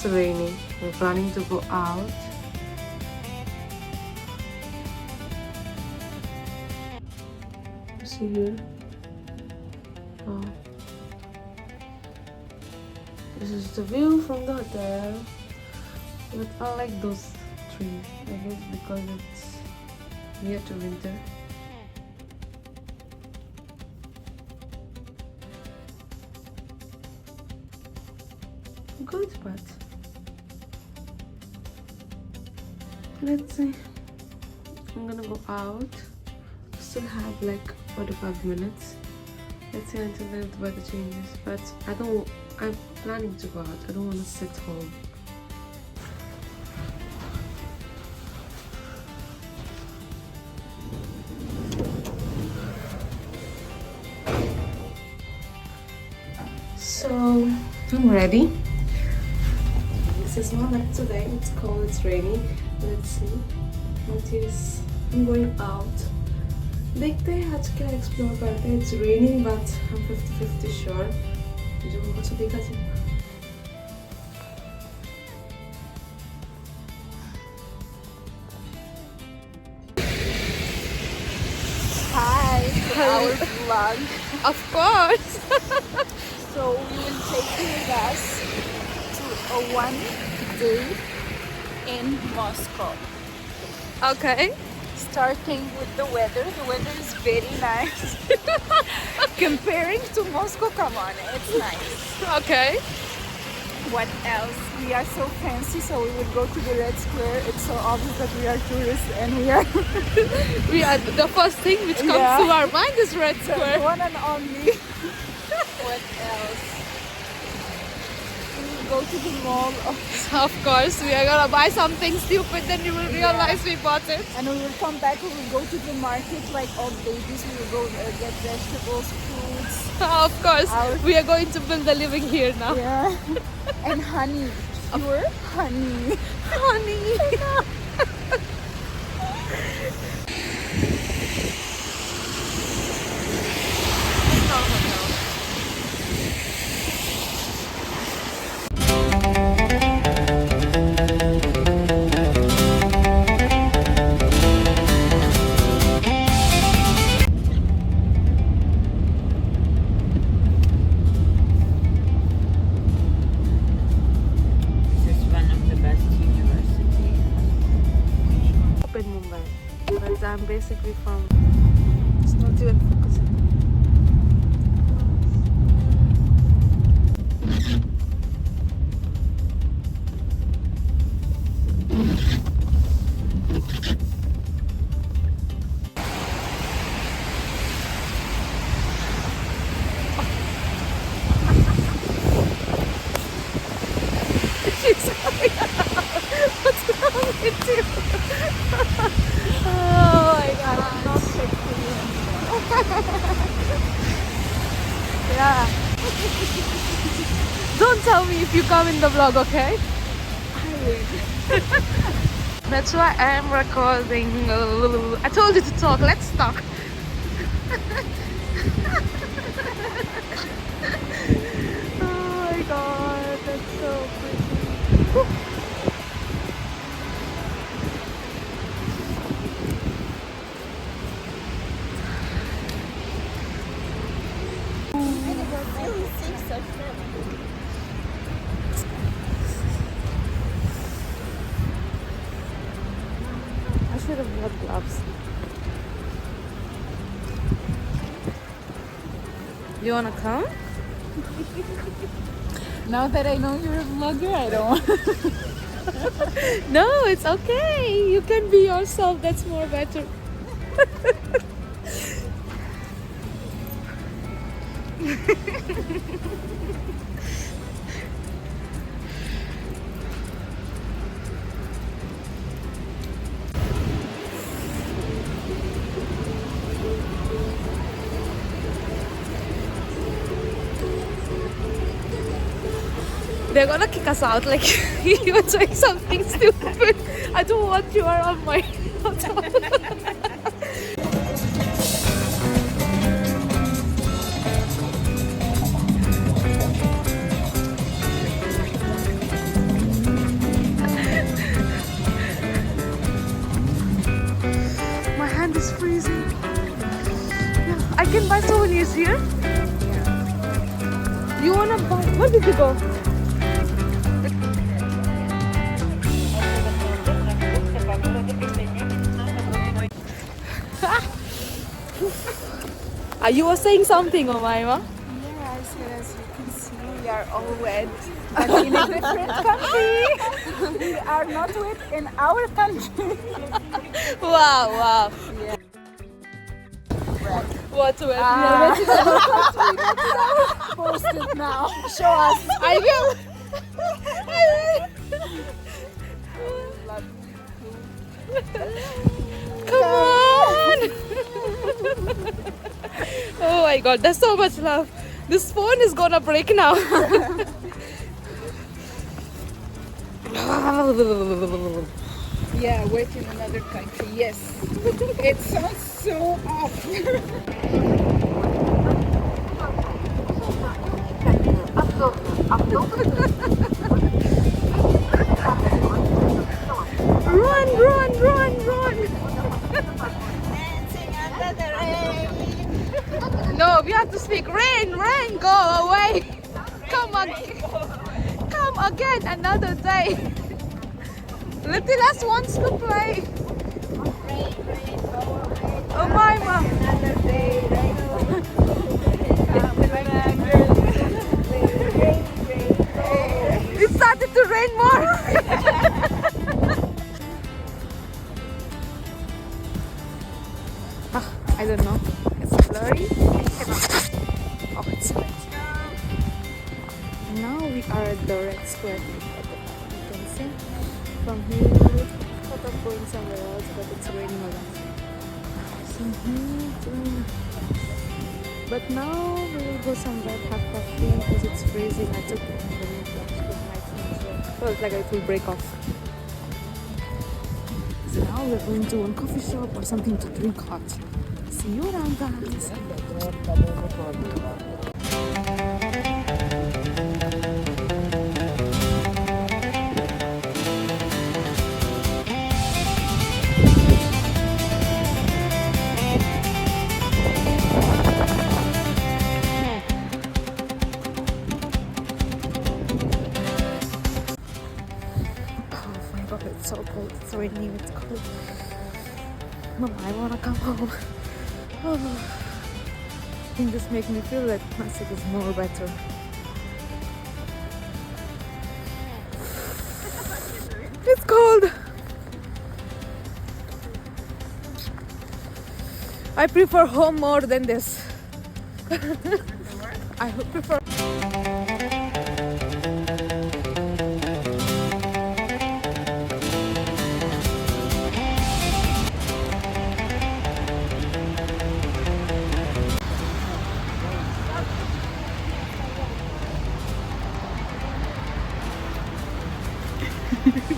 it's raining. We're planning to go out. See here. Oh. This is the view from the hotel. But I like those trees. I guess because it's near to winter. Good, but let's see. I'm gonna go out. Still have like 45 minutes. Let's see until then the weather changes. But I'm planning to go out. I don't want to sit home. So I'm ready. This is not like today. It's cold, it's rainy. Let's see. What is I'm going out. देखते हैं आज क्या explore करते हैं. It's raining but I'm 50-50 sure. जो कुछ देखा जाए. Hi, our vlog. Of course. So we will take you guys to a 1 day in Moscow. Okay. Starting with the weather. The weather is very nice. Comparing to Moscow, come on, it's nice. Okay. What else? We are so fancy, so we will go to the Red Square. It's so obvious that we are tourists and we are We are the first thing which comes to our mind is Red the Square. one and only. What else? We will go to the mall Of course, we are gonna buy something stupid, then you will realize we bought it. and we will come back. We will go to the market like all babies. We will go get vegetables, fruits. Of course, Our- we are going to build a living here now. Yeah. And honey. Pure honey. Honey. This is one of the best universities. Up in Mumbai, but I'm basically from. It's not even focusing. What's wrong with you? Oh my god. Not sexy Yeah. Don't tell me if you come in the vlog, okay? That's why I am recording. I told you to talk. Let's talk. Oh my god, that's so pretty. And it was really sick, so I should have bought gloves. You wanna come? now that I know you're a vlogger, I don't want. No, it's okay. You can be yourself. That's more better. They're gonna kick us out like you're doing something stupid. I don't want you around my hotel. wind is freezing. Yeah, I can buy souvenirs here. You wanna buy? Where did you go? You were saying something, Omaima? Yeah, I said as you can see, we are all wet, but in a different country. We are not wet in our country. Wow. Yeah. What's wet? We are wet in our country. Post it now. Show us. I will. Come on. Oh my god, there's so much love. This phone is gonna break now. Yeah, wet in another country. Yes. It sounds so awful. Run. No, we have to speak. Rain, go away. Come again another day. Little us wants to play. Oh my mom. It started to rain more. I don't know. It's blurry. Oh, it's red. Now we are at the red square. You can see from here. Thought of going somewhere else, but it's raining a lot. So here it's raining. But now we will go somewhere, have coffee because it's freezing. I took the new plastic with my phone, so it felt like it will break off. So now we're going to one coffee shop or something to drink hot. See you around, guys. It's so cold, it's raining, it's cold. Mom, I wanna come home. Oh, I think this makes me feel that Nasik is more better. It's cold. I prefer home more than this. I prefer.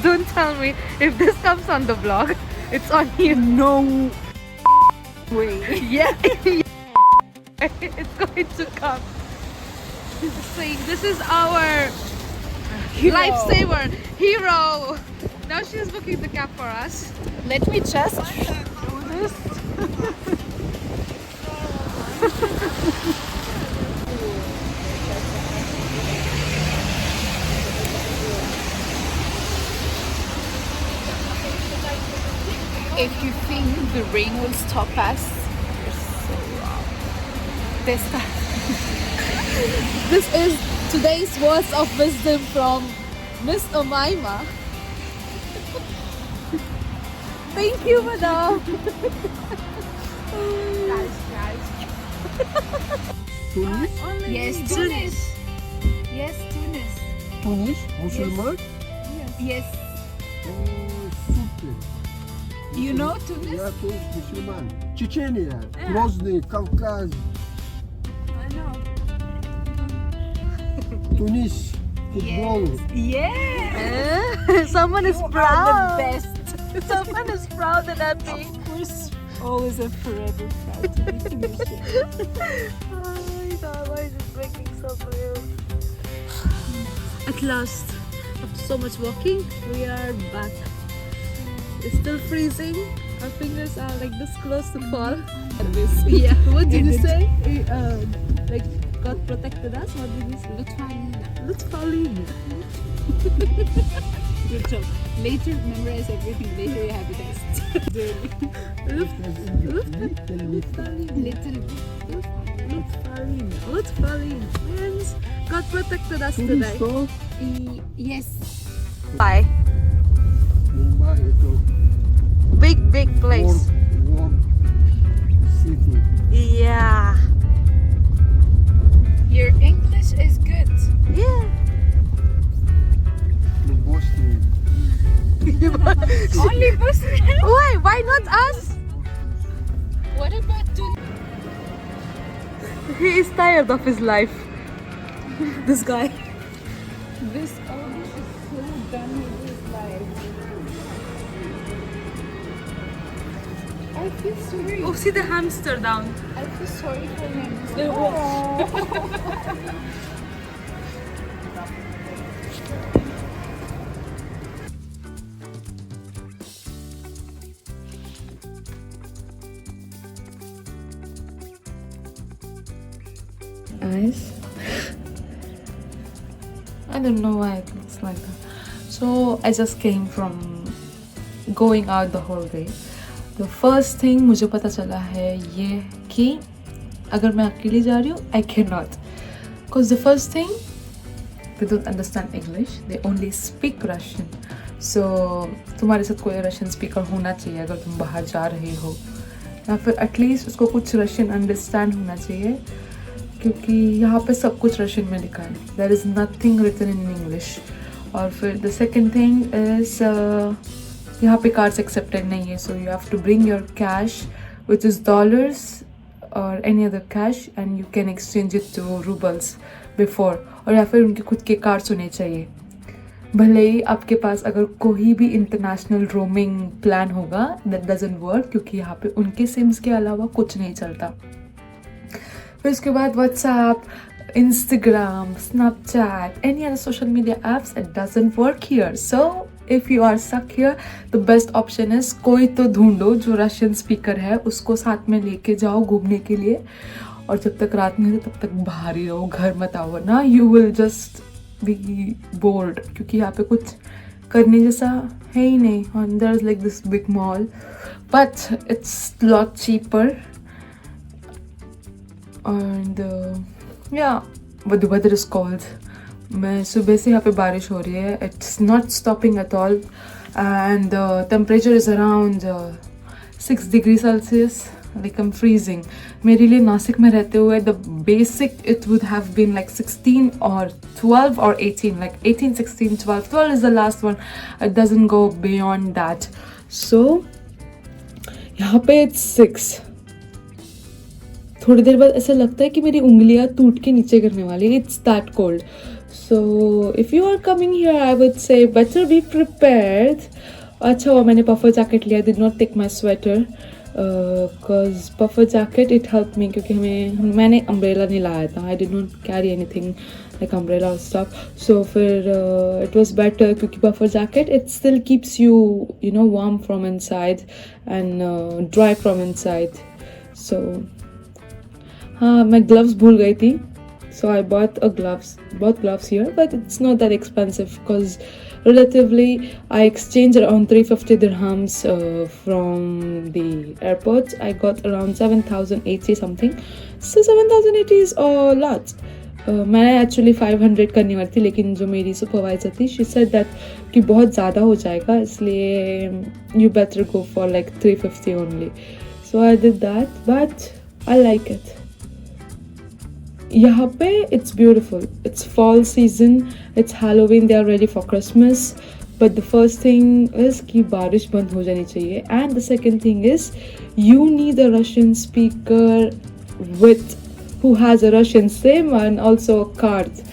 Don't tell me if this comes on the vlog, it's on you. No way. Yeah, it's going to come. Saying this is our lifesaver, hero. Now she's booking the cab for us. Let me just do this. If you think the rain will stop us, you're so wrong. This is today's words of wisdom from Miss Omaima. Thank you, madam. Tunis? Yes, Tunis. Yes, Tunis. Tunis? Musulman? Yes. Oh, super. You know Tunis? Yeah, Tunis, Musulman. Chechnya, Grozny, Kavkaz. I know. Tunis, football. Yes. Someone is You proud. are the best. Someone is proud and happy. Of course, always and forever proud to be Tunisian. Oh my god, why is it breaking so real? At last, after so much walking, we are back. It's still freezing. Our fingers are like this close to fall. Yeah. What did you say? Like God protected us. What did you say? Lutfalina. Good job. Later, memorize everything. Later, you have a test. Lutfalina means God protected us today. Yes. Bye. Mumbai itu Big place. warm city. Yeah. Your English is good. Yeah. The Boston. Only Bosnia. Why not us? What about He is tired of his life. This guy. this? All this is so done with his life. I feel sorry. Oh, see the hamster down. I feel sorry for him. Eyes. I don't know why it looks like that. So I just came from going out the whole day. The first thing मुझे पता चला है ये कि अगर मैं अकेली जा रही हूँ I cannot, because the first thing they don't understand English, they only speak Russian. So तुम्हारे साथ कोई रशियन स्पीकर होना चाहिए अगर तुम बाहर जा रहे हो, या फिर एटलीस्ट उसको कुछ रशियन अंडरस्टैंड होना चाहिए, क्योंकि यहाँ पे सब कुछ रशियन में लिखा है. There is nothing written in English. और फिर द सेकेंड थिंग इज़ यहाँ पे कार्ड्स एक्सेप्टेड नहीं है, so you have to bring your cash which is dollars और any other cash and you can exchange it to roubles before. और या फिर उनके खुद के कार्ड्स होने चाहिए. भले ही आपके पास अगर कोई भी इंटरनेशनल रोमिंग प्लान होगा, दैट डजंट वर्क, क्योंकि यहाँ पे उनके सिम्स के अलावा कुछ नहीं चलता. फिर उसके बाद WhatsApp, Instagram, Snapchat, any other social media apps, it doesn't work here. So if you are stuck here, the best option is कोई तो ढूंढो जो रशियन स्पीकर है, उसको साथ में लेके जाओ घूमने के लिए. और जब तक रात नहीं हो तब तक बाहर ही रहो, घर मत आओ, वरना you will just be bored, क्योंकि यहाँ पे कुछ करने जैसा है ही नहीं. And there is like this big mall, but it's lot cheaper. And yeah, but the weather is cold. मैं सुबह से यहाँ पे बारिश हो रही है. It's not stopping at all, and the temperature is around 6 degrees Celsius. Like I'm freezing. मेरे लिए नासिक में रहते हुए the basic it would have been like 16 or 12 or 18. Like 18, 16, 12. 12 is the last one. It doesn't go beyond that. So यहाँ पे it's 6. थोड़ी देर बाद ऐसा लगता है कि मेरी उंगलियां टूट के नीचे गिरने वाली. It's that cold. So if you are coming here I would say better be prepared. अच्छा हुआ मैंने पफर जैकेट लिया. Did not take my sweater because puffer jacket it help me, क्योंकि मैंने अम्ब्रेला नहीं लाया था. I did not carry anything like umbrella और स्टफ. सो फिर इट वॉज बेटर, क्योंकि puffer jacket it still keeps you know warm from inside and dry from inside. So हाँ, मैं ग्लव्स भूल गई थी. So I bought gloves here, but it's not that expensive because relatively I exchanged around 350 dirhams from the airport. I got around 7,080 something. So 7,080 is a lot. मैं actually 500 करने वाली थी, लेकिन जो मेरी सुपरवाइजर थी शी सेड दैट कि बहुत ज़्यादा हो जाएगा, इसलिए you better go for like 350 only. So I did that, but I like it. यहाँ पे it's beautiful. It's fall season, it's Halloween, they are ready for Christmas. But the first thing is कि बारिश बंद हो जानी चाहिए. And the second thing is you need a Russian speaker who has a Russian SIM and also a card.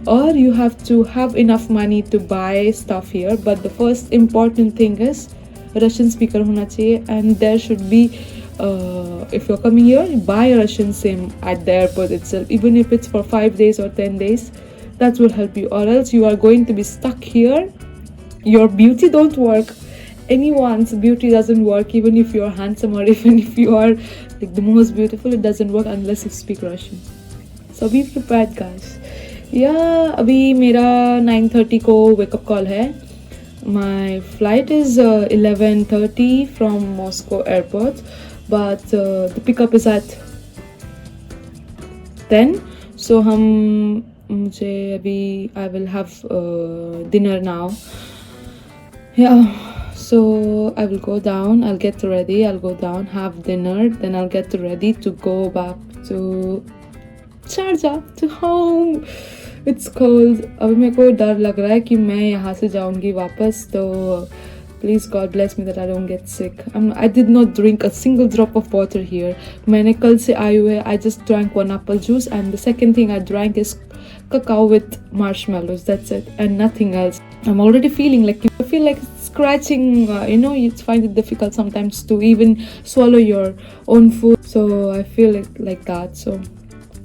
Or you have to have enough money to buy stuff here. But the first important thing is Russian speaker होना चाहिए, and there should be if you're coming here, buy a Russian SIM at the airport itself, even if it's for 5 days or 10 days. That will help you, or else you are going to be stuck here. Your beauty don't work, anyone's beauty doesn't work, even if you're handsome or even if you are like the most beautiful, it doesn't work unless you speak Russian. So be prepared, guys. Yeah, अभी मेरा 9:30 को wake up call है. My flight is 11:30 from Moscow airport, but the pickup is at 10. So मुझे अभी I will have dinner now. Yeah, so I will go down, I'll get ready, I'll go down, have dinner, then I'll get ready to go back to Sharjah, to home. It's cold. अभी मेरे को डर लग रहा है कि मैं यहाँ से जाऊँगी वापस, तो please God bless me that I don't get sick. I did not drink a single drop of water here. मैंने कल से आई हुए, I just drank 1 apple juice, and the second thing I drank is cacao with marshmallows. That's it, and nothing else. I'm already feeling like, I feel like scratching, you find it difficult sometimes to even swallow your own food. So I feel like that. So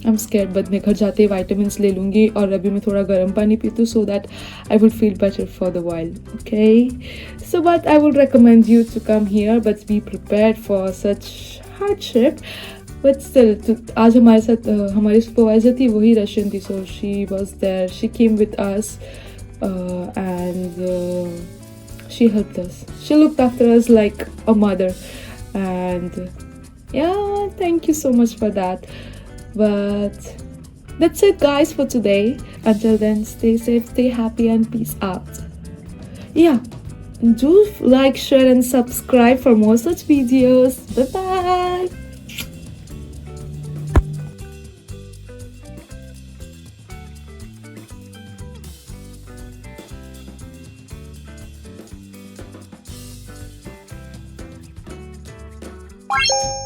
I'm scared, but मैं घर जाते ही vitamins ले लूँगी और अभी मैं थोड़ा गर्म पानी पीती हूँ so that I will feel better for the while. Okay, so but I would recommend you to come here, but be prepared for such hardship. But still, आज हमारे साथ हमारी supervisor थी, वही Russian थी, so she was there. She came with us and she helped us. She looked after us like a mother, and yeah, thank you so much for that. But that's it, guys, for today. Until then, stay safe, stay happy, and peace out. Yeah, do like, share, and subscribe for more such videos. Bye bye. Bye.